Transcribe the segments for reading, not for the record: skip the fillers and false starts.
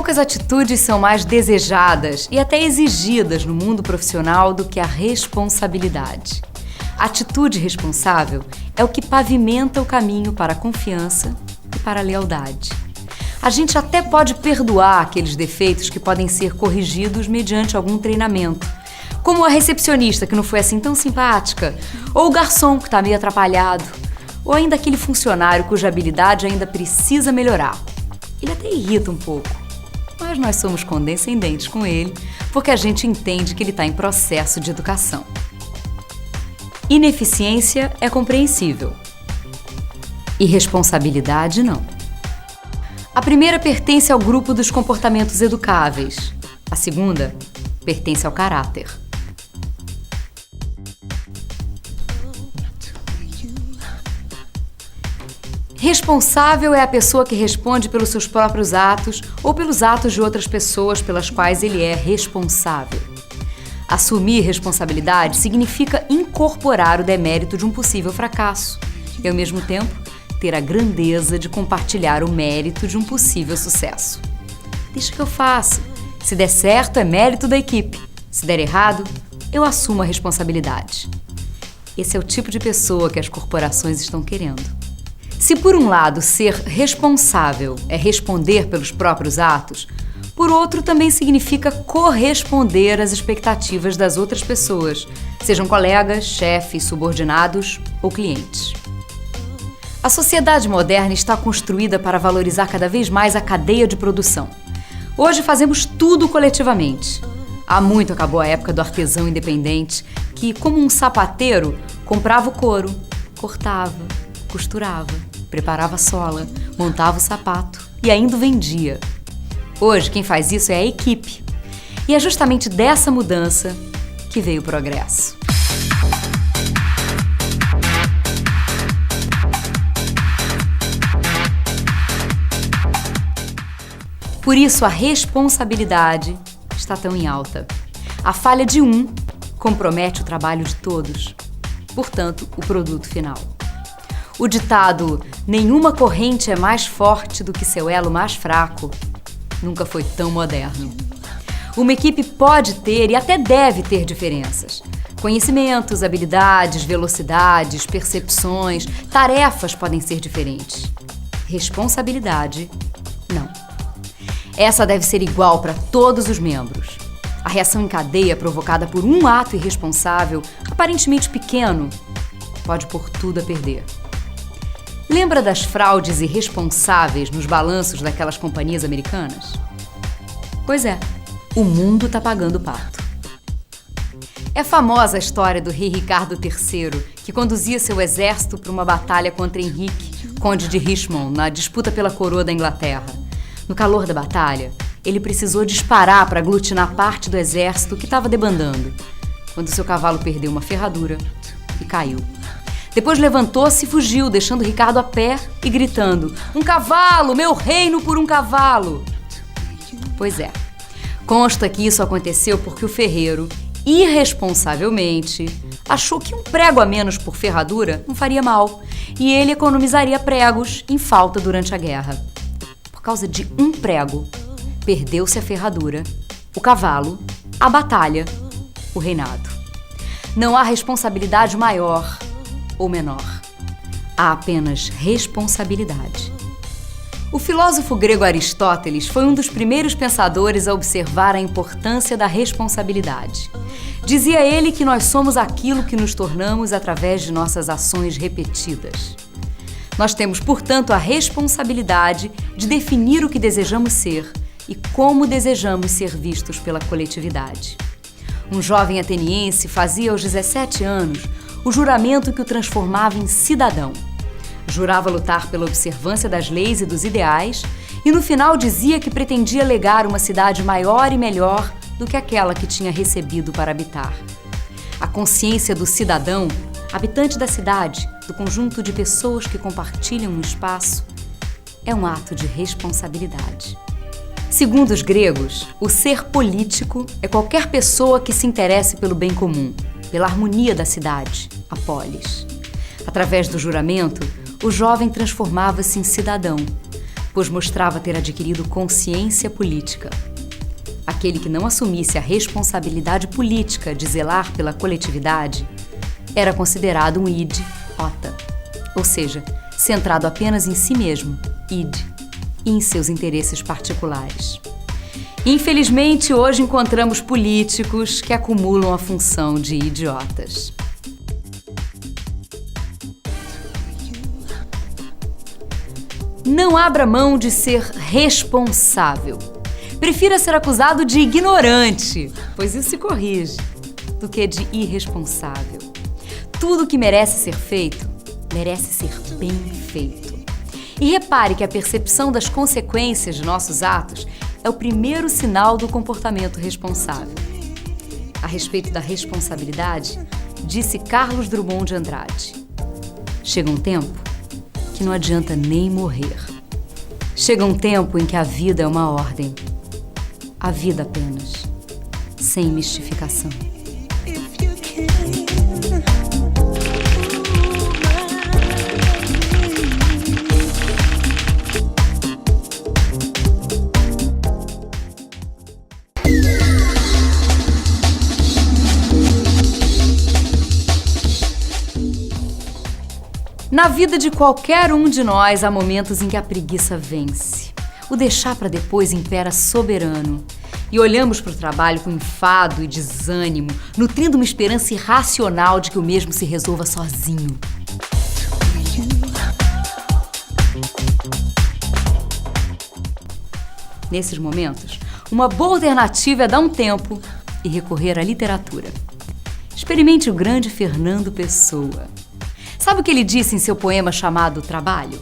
Poucas atitudes são mais desejadas e até exigidas no mundo profissional do que a responsabilidade. A atitude responsável é o que pavimenta o caminho para a confiança e para a lealdade. A gente até pode perdoar aqueles defeitos que podem ser corrigidos mediante algum treinamento, como a recepcionista que não foi assim tão simpática, ou o garçom que está meio atrapalhado, ou ainda aquele funcionário cuja habilidade ainda precisa melhorar. Ele até irrita um pouco, mas nós somos condescendentes com ele porque a gente entende que ele está em processo de educação. Ineficiência é compreensível. Irresponsabilidade não. A primeira pertence ao grupo dos comportamentos educáveis. A segunda pertence ao caráter. Responsável é a pessoa que responde pelos seus próprios atos ou pelos atos de outras pessoas pelas quais ele é responsável. Assumir responsabilidade significa incorporar o demérito de um possível fracasso e, ao mesmo tempo, ter a grandeza de compartilhar o mérito de um possível sucesso. Deixa que eu faço. Se der certo, é mérito da equipe. Se der errado, eu assumo a responsabilidade. Esse é o tipo de pessoa que as corporações estão querendo. Se, por um lado, ser responsável é responder pelos próprios atos, por outro, também significa corresponder às expectativas das outras pessoas, sejam colegas, chefes, subordinados ou clientes. A sociedade moderna está construída para valorizar cada vez mais a cadeia de produção. Hoje fazemos tudo coletivamente. Há muito acabou a época do artesão independente que, como um sapateiro, comprava o couro, cortava, costurava, preparava a sola, montava o sapato e ainda o vendia. Hoje, quem faz isso é a equipe. E é justamente dessa mudança que veio o progresso. Por isso, a responsabilidade está tão em alta. A falha de um compromete o trabalho de todos, portanto, o produto final. O ditado "nenhuma corrente é mais forte do que seu elo mais fraco" nunca foi tão moderno. Uma equipe pode ter e até deve ter diferenças. Conhecimentos, habilidades, velocidades, percepções, tarefas podem ser diferentes. Responsabilidade, não. Essa deve ser igual para todos os membros. A reação em cadeia provocada por um ato irresponsável, aparentemente pequeno, pode pôr tudo a perder. Lembra das fraudes irresponsáveis nos balanços daquelas companhias americanas? Pois é, o mundo está pagando o pato. É famosa a história do rei Ricardo III, que conduzia seu exército para uma batalha contra Henrique, conde de Richmond, na disputa pela coroa da Inglaterra. No calor da batalha, ele precisou disparar para aglutinar parte do exército que estava debandando, quando seu cavalo perdeu uma ferradura e caiu. Depois levantou-se e fugiu, deixando Ricardo a pé e gritando: "Um cavalo! Meu reino por um cavalo!" Pois é, consta que isso aconteceu porque o ferreiro, irresponsavelmente, achou que um prego a menos por ferradura não faria mal e ele economizaria pregos em falta durante a guerra. Por causa de um prego, perdeu-se a ferradura, o cavalo, a batalha, o reinado. Não há responsabilidade maior ou menor. Há apenas responsabilidade. O filósofo grego Aristóteles foi um dos primeiros pensadores a observar a importância da responsabilidade. Dizia ele que nós somos aquilo que nos tornamos através de nossas ações repetidas. Nós temos, portanto, a responsabilidade de definir o que desejamos ser e como desejamos ser vistos pela coletividade. Um jovem ateniense fazia aos 17 anos o juramento que o transformava em cidadão. Jurava lutar pela observância das leis e dos ideais e no final dizia que pretendia legar uma cidade maior e melhor do que aquela que tinha recebido para habitar. A consciência do cidadão, habitante da cidade, do conjunto de pessoas que compartilham um espaço, é um ato de responsabilidade. Segundo os gregos, o ser político é qualquer pessoa que se interesse pelo bem comum, pela harmonia da cidade, a polis. Através do juramento, o jovem transformava-se em cidadão, pois mostrava ter adquirido consciência política. Aquele que não assumisse a responsabilidade política de zelar pela coletividade era considerado um idiota, ou seja, centrado apenas em si mesmo, id, e em seus interesses particulares. Infelizmente, hoje encontramos políticos que acumulam a função de idiotas. Não abra mão de ser responsável. Prefira ser acusado de ignorante, pois isso se corrige, do que de irresponsável. Tudo que merece ser feito, merece ser bem feito. E repare que a percepção das consequências de nossos atos é o primeiro sinal do comportamento responsável. A respeito da responsabilidade, disse Carlos Drummond de Andrade: chega um tempo que não adianta nem morrer. Chega um tempo em que a vida é uma ordem. A vida apenas, sem mistificação. Na vida de qualquer um de nós há momentos em que a preguiça vence. O deixar para depois impera soberano. E olhamos para o trabalho com enfado e desânimo, nutrindo uma esperança irracional de que o mesmo se resolva sozinho. Nesses momentos, uma boa alternativa é dar um tempo e recorrer à literatura. Experimente o grande Fernando Pessoa. Sabe o que ele disse em seu poema chamado Trabalho?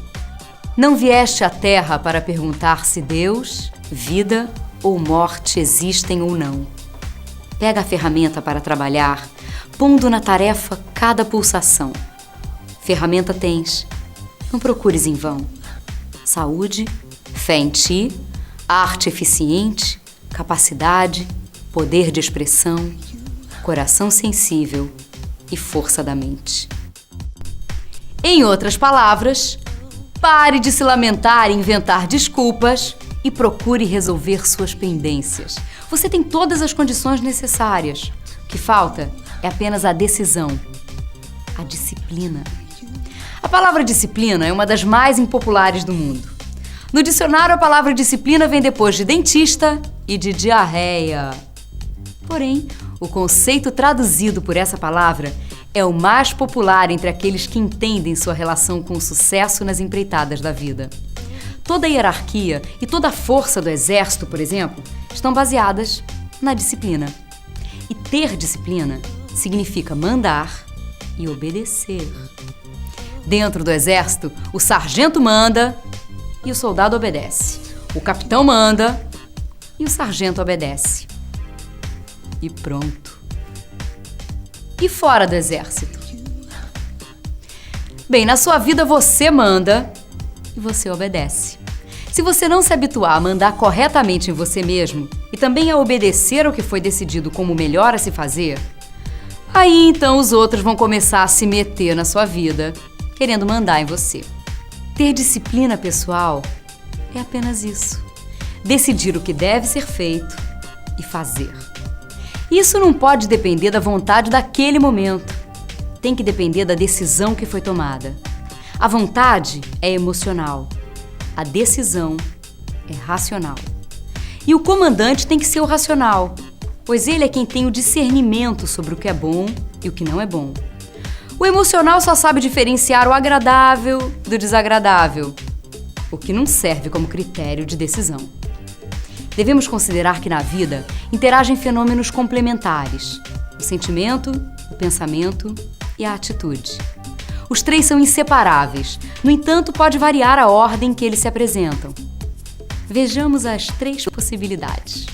Não vieste à Terra para perguntar se Deus, vida ou morte existem ou não. Pega a ferramenta para trabalhar, pondo na tarefa cada pulsação. Ferramenta tens, não procures em vão. Saúde, fé em ti, arte eficiente, capacidade, poder de expressão, coração sensível e força da mente. Em outras palavras, pare de se lamentar e inventar desculpas e procure resolver suas pendências. Você tem todas as condições necessárias. O que falta é apenas a decisão, a disciplina. A palavra disciplina é uma das mais impopulares do mundo. No dicionário, a palavra disciplina vem depois de dentista e de diarreia. Porém, o conceito traduzido por essa palavra é o mais popular entre aqueles que entendem sua relação com o sucesso nas empreitadas da vida. Toda a hierarquia e toda a força do exército, por exemplo, estão baseadas na disciplina. E ter disciplina significa mandar e obedecer. Dentro do exército, o sargento manda e o soldado obedece. O capitão manda e o sargento obedece. E pronto. E fora do exército? Bem, na sua vida você manda e você obedece. Se você não se habituar a mandar corretamente em você mesmo e também a obedecer ao que foi decidido como melhor a se fazer, aí então os outros vão começar a se meter na sua vida, querendo mandar em você. Ter disciplina pessoal é apenas isso. Decidir o que deve ser feito e fazer. Isso não pode depender da vontade daquele momento. Tem que depender da decisão que foi tomada. A vontade é emocional. A decisão é racional. E o comandante tem que ser o racional, pois ele é quem tem o discernimento sobre o que é bom e o que não é bom. O emocional só sabe diferenciar o agradável do desagradável, o que não serve como critério de decisão. Devemos considerar que na vida interagem fenômenos complementares: o sentimento, o pensamento e a atitude. Os três são inseparáveis, no entanto, pode variar a ordem em que eles se apresentam. Vejamos as três possibilidades.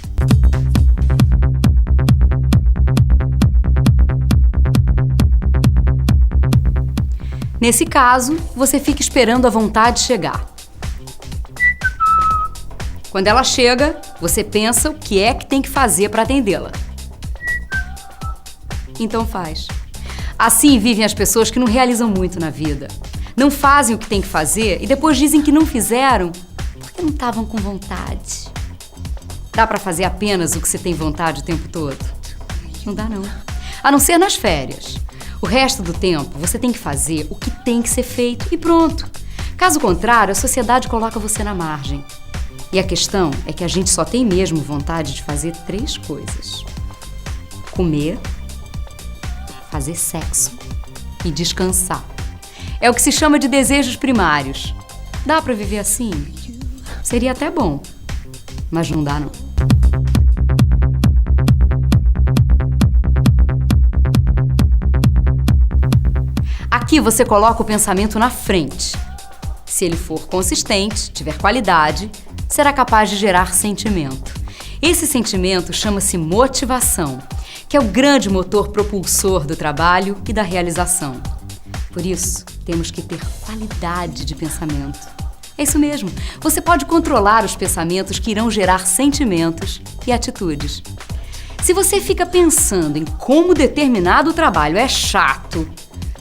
Nesse caso, você fica esperando a vontade chegar. Quando ela chega, você pensa o que é que tem que fazer para atendê-la. Então faz. Assim vivem as pessoas que não realizam muito na vida. Não fazem o que tem que fazer e depois dizem que não fizeram porque não estavam com vontade. Dá pra fazer apenas o que você tem vontade o tempo todo? Não dá, não. A não ser nas férias. O resto do tempo, você tem que fazer o que tem que ser feito e pronto. Caso contrário, a sociedade coloca você na margem. E a questão é que a gente só tem mesmo vontade de fazer 3 coisas: comer, fazer sexo e descansar. É o que se chama de desejos primários. Dá pra viver assim? Seria até bom, mas não dá, não. Aqui você coloca o pensamento na frente. Se ele for consistente, tiver qualidade, será capaz de gerar sentimento. Esse sentimento chama-se motivação, que é o grande motor propulsor do trabalho e da realização. Por isso, temos que ter qualidade de pensamento. É isso mesmo, você pode controlar os pensamentos que irão gerar sentimentos e atitudes. Se você fica pensando em como determinado trabalho é chato,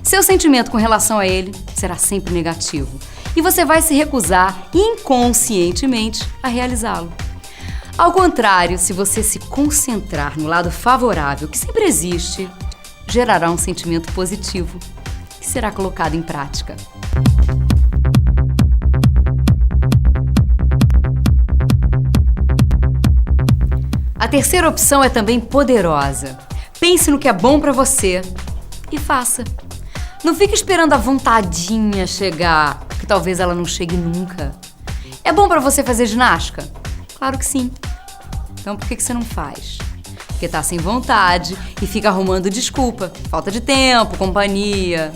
seu sentimento com relação a ele será sempre negativo e você vai se recusar inconscientemente a realizá-lo. Ao contrário, se você se concentrar no lado favorável, que sempre existe, gerará um sentimento positivo que será colocado em prática. A terceira opção é também poderosa. Pense no que é bom para você e faça. Não fique esperando a vontadinha chegar, que talvez ela não chegue nunca. É bom para você fazer ginástica? Claro que sim. Então por que você não faz? Porque tá sem vontade e fica arrumando desculpa. Falta de tempo, companhia.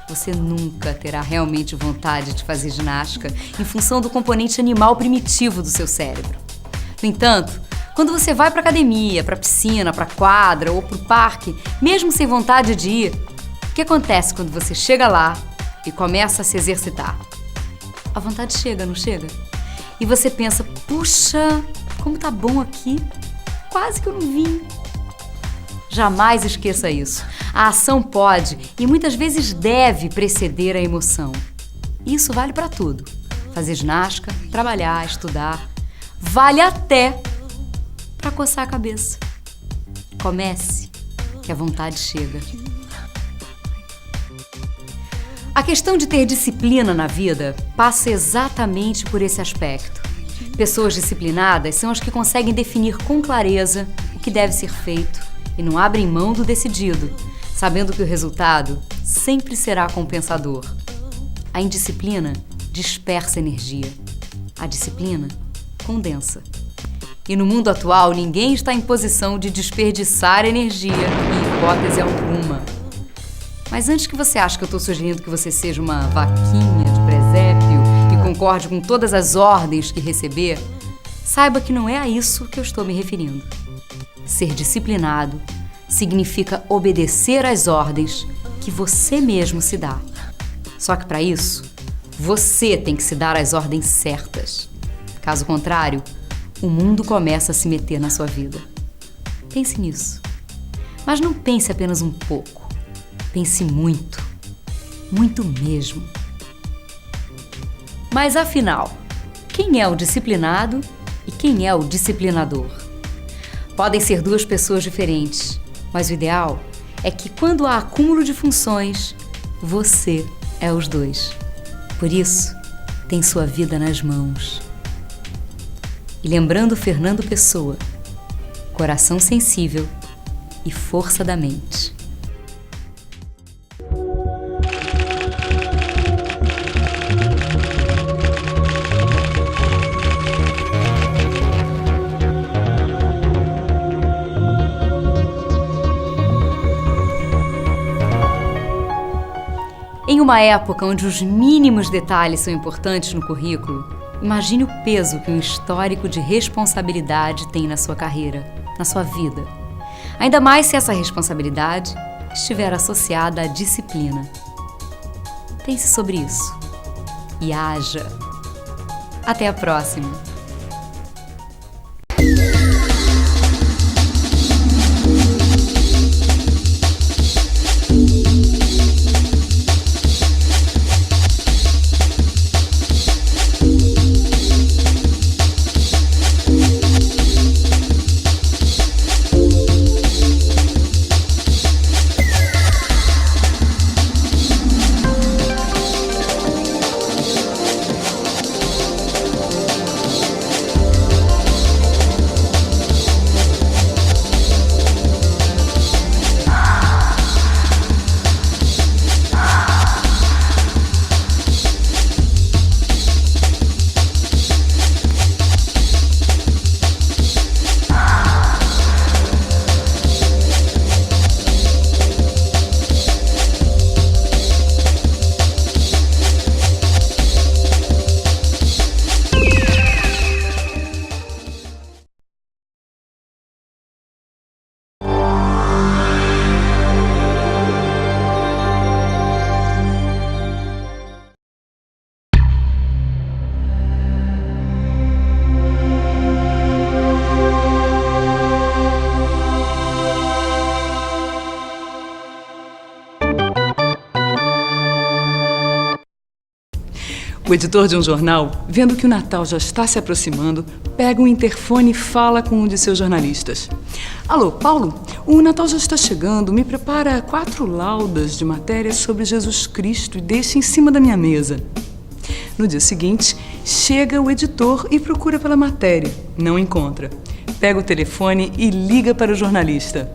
Você nunca terá realmente vontade de fazer ginástica em função do componente animal primitivo do seu cérebro. No entanto, quando você vai pra academia, pra piscina, pra quadra ou pro parque, mesmo sem vontade de ir, o que acontece quando você chega lá e começa a se exercitar? A vontade chega, não chega? E você pensa, puxa, como tá bom aqui, quase que eu não vim. Jamais esqueça isso. A ação pode e muitas vezes deve preceder a emoção. Isso vale para tudo. Fazer ginástica, trabalhar, estudar. Vale até para coçar a cabeça. Comece, que a vontade chega. A questão de ter disciplina na vida passa exatamente por esse aspecto. Pessoas disciplinadas são as que conseguem definir com clareza o que deve ser feito e não abrem mão do decidido, sabendo que o resultado sempre será compensador. A indisciplina dispersa energia. A disciplina condensa. E no mundo atual, ninguém está em posição de desperdiçar energia em hipótese alguma. Mas antes que você ache que eu estou sugerindo que você seja uma vaquinha de presépio e concorde com todas as ordens que receber, saiba que não é a isso que eu estou me referindo. Ser disciplinado significa obedecer às ordens que você mesmo se dá. Só que para isso, você tem que se dar as ordens certas. Caso contrário, o mundo começa a se meter na sua vida. Pense nisso. Mas não pense apenas um pouco. Pense muito. Muito mesmo. Mas afinal, quem é o disciplinado e quem é o disciplinador? Podem ser 2 pessoas diferentes, mas o ideal é que quando há acúmulo de funções, você é os 2. Por isso, tem sua vida nas mãos. E lembrando Fernando Pessoa, coração sensível e força da mente. Em uma época onde os mínimos detalhes são importantes no currículo, imagine o peso que um histórico de responsabilidade tem na sua carreira, na sua vida. Ainda mais se essa responsabilidade estiver associada à disciplina. Pense sobre isso e haja. Até a próxima! O editor de um jornal, vendo que o Natal já está se aproximando, pega o interfone e fala com um de seus jornalistas. Alô, Paulo, o Natal já está chegando, me prepara 4 laudas de matéria sobre Jesus Cristo e deixa em cima da minha mesa. No dia seguinte, chega o editor e procura pela matéria. Não encontra. Pega o telefone e liga para o jornalista.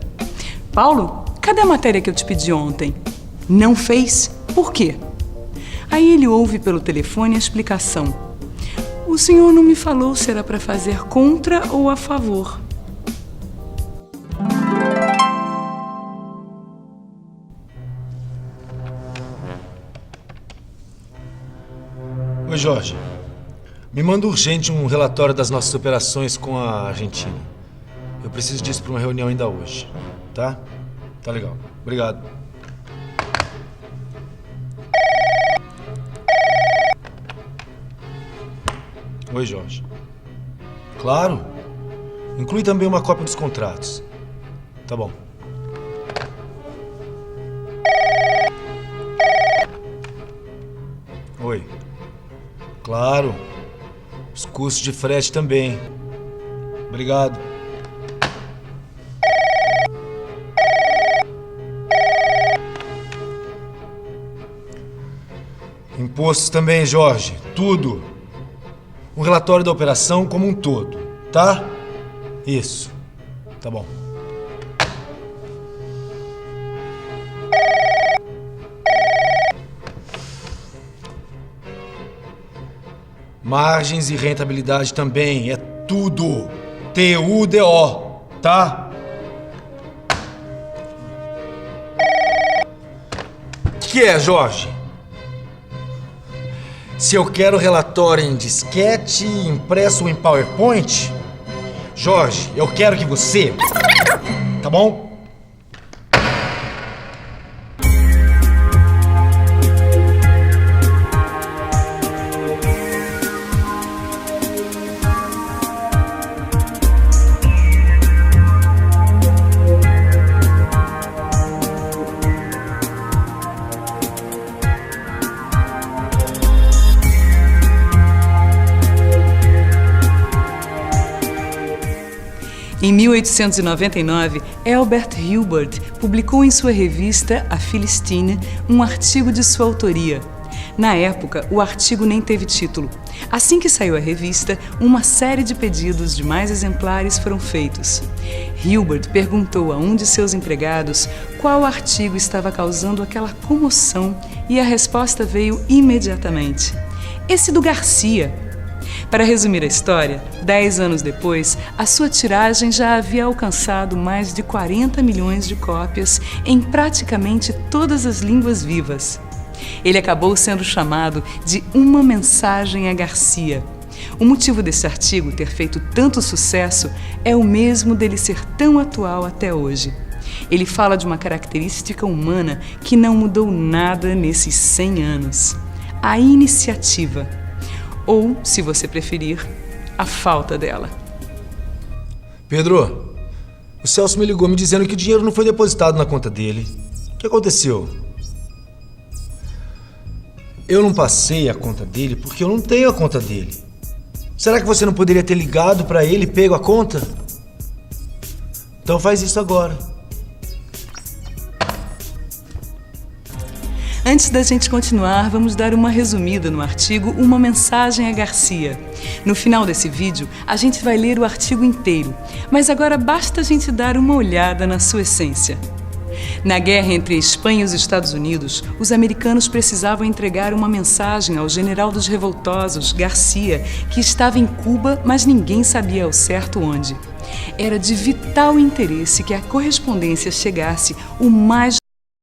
Paulo, cadê a matéria que eu te pedi ontem? Não fez? Por quê? Aí ele ouve pelo telefone a explicação. O senhor não me falou se era para fazer contra ou a favor. Oi, Jorge. Me manda urgente um relatório das nossas operações com a Argentina. Eu preciso disso para uma reunião ainda hoje, tá? Tá legal. Obrigado. Oi, Jorge. Claro. Inclui também uma cópia dos contratos. Tá bom. Oi. Claro. Os custos de frete também. Obrigado. Impostos também, Jorge. Tudo. Um relatório da operação como um todo, tá? Isso. Tá bom. Margens e rentabilidade também. É tudo. TUDO, tá? O que é, Jorge? Se eu quero relatório em disquete, impresso ou em PowerPoint, Jorge, eu quero que você... Tá bom? Em 1899, Elbert Hubbard publicou em sua revista A Philistine um artigo de sua autoria. Na época, o artigo nem teve título. Assim que saiu a revista, uma série de pedidos de mais exemplares foram feitos. Hubbard perguntou a um de seus empregados qual artigo estava causando aquela comoção e a resposta veio imediatamente: esse do Garcia. Para resumir a história, 10 anos depois, a sua tiragem já havia alcançado mais de 40 milhões de cópias em praticamente todas as línguas vivas. Ele acabou sendo chamado de Uma Mensagem a Garcia. O motivo desse artigo ter feito tanto sucesso é o mesmo dele ser tão atual até hoje. Ele fala de uma característica humana que não mudou nada nesses 100 anos: a iniciativa. Ou, se você preferir, a falta dela. Pedro, o Celso me ligou me dizendo que o dinheiro não foi depositado na conta dele. O que aconteceu? Eu não passei a conta dele porque eu não tenho a conta dele. Será que você não poderia ter ligado para ele e pego a conta? Então faz isso agora. Antes da gente continuar, vamos dar uma resumida no artigo Uma Mensagem a Garcia. No final desse vídeo, a gente vai ler o artigo inteiro, mas agora basta a gente dar uma olhada na sua essência. Na guerra entre a Espanha e os Estados Unidos, os americanos precisavam entregar uma mensagem ao general dos revoltosos, Garcia, que estava em Cuba, mas ninguém sabia ao certo onde. Era de vital interesse que a correspondência chegasse o mais